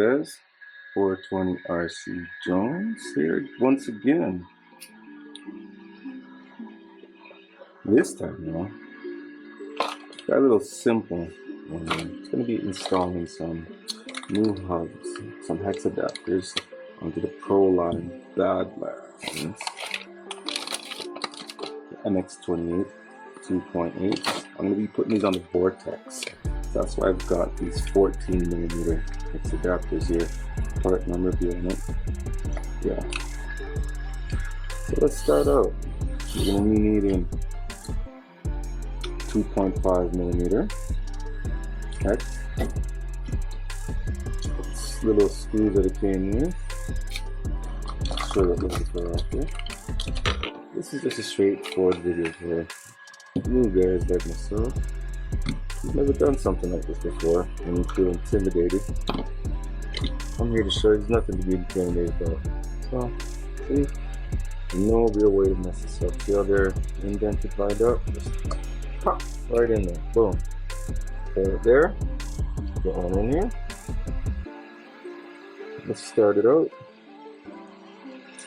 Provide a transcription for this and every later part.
guys? 420 RC Jones here once again. This time, got a little simple one. It's going to be installing some new hubs, some hex adapters onto the Pro line Badlands MX28 2.8. I'm going to be putting these on the Vortex. That's why I've got these 14mm hex adapters here. Part number being it. Yeah. So let's start out. We're going to be needing 2.5mm hex. This little screws that it came with. I'll show you what those are after. This is just a straightforward video for new guys like myself. You've never done something like this before and you feel intimidated. I'm here to show you there's nothing to be intimidated about. So, see? No real way to mess this up. See how they're indented, lined up? Just pop right in there. Boom. Put it there. Get one in here. Let's start it out.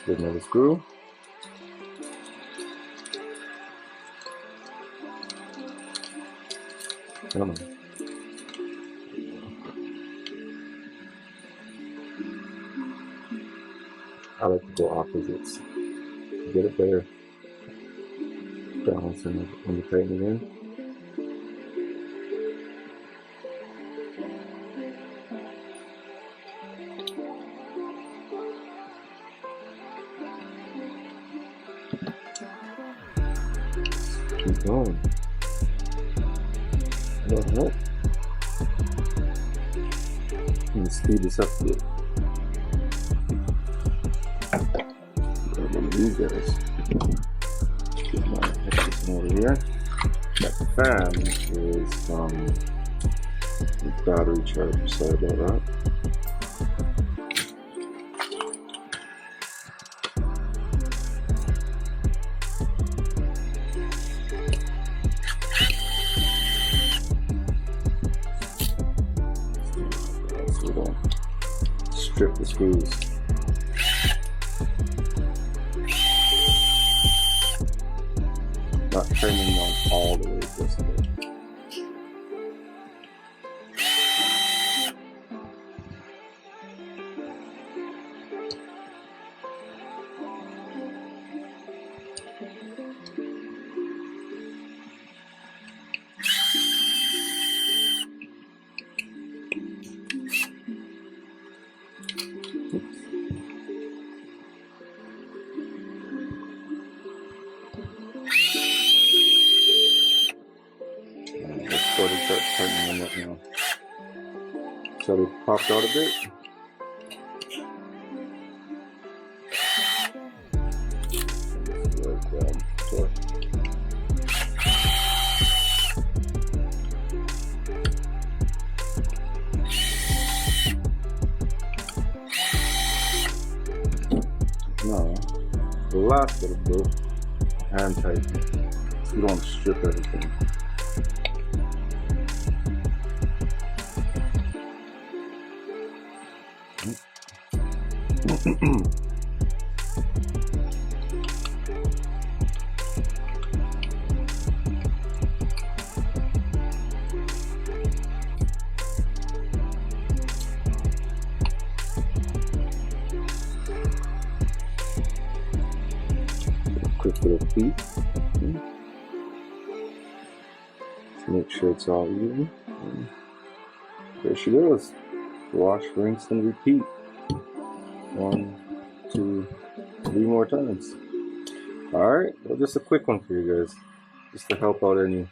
Get another screw. Come on. I like to go opposites. Get it better balance when you tighten it in. Keep going. Alright. Let me speed this up a bit. One of these guys. Get my hex over here. That fan is from the battery charger. Sorry about that. So we don't strip the screws. Not turning them all the way this way. Before they start turning them up now. So they popped out a bit. Now, the last little bit, hand tightening. So you don't strip everything. Quick little peek. Let's make sure it's all even. And there she goes. Wash, rinse, and repeat. 1, 2, 3 more times. Alright, well, just a quick one for you guys. Just to help out any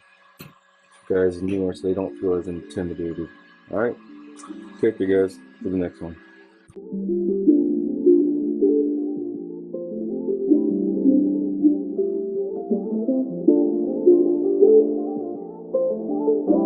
guys newer so they don't feel as intimidated. Alright, take care guys, to the next one.